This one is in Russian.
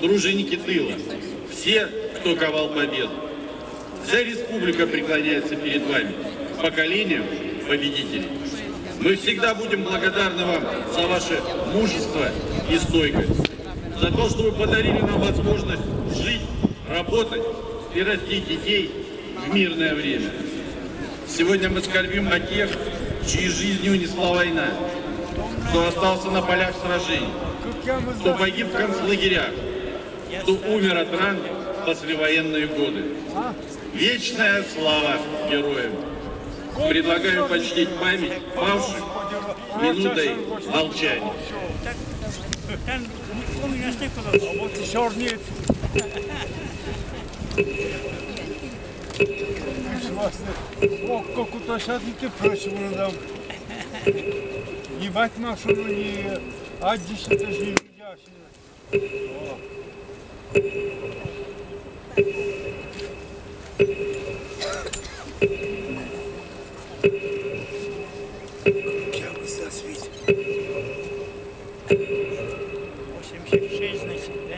труженики тыла, все, кто ковал победу. Вся республика преклоняется перед вами, поколением победителей. Мы всегда будем благодарны вам за ваше мужество и стойкость, за то, что вы подарили нам возможность жить, работать и растить детей в мирное время. Сегодня мы скорбим о тех, чьи жизни унесла война, кто остался на полях сражений, кто погиб в концлагерях, кто умер от ран в послевоенные годы. Вечная слава героям! Предлагаю почтить память павших минутой молчания. Колко шатните прочим нам. Ебать машину не аддишите же Я бы засветил. 86, значит, да?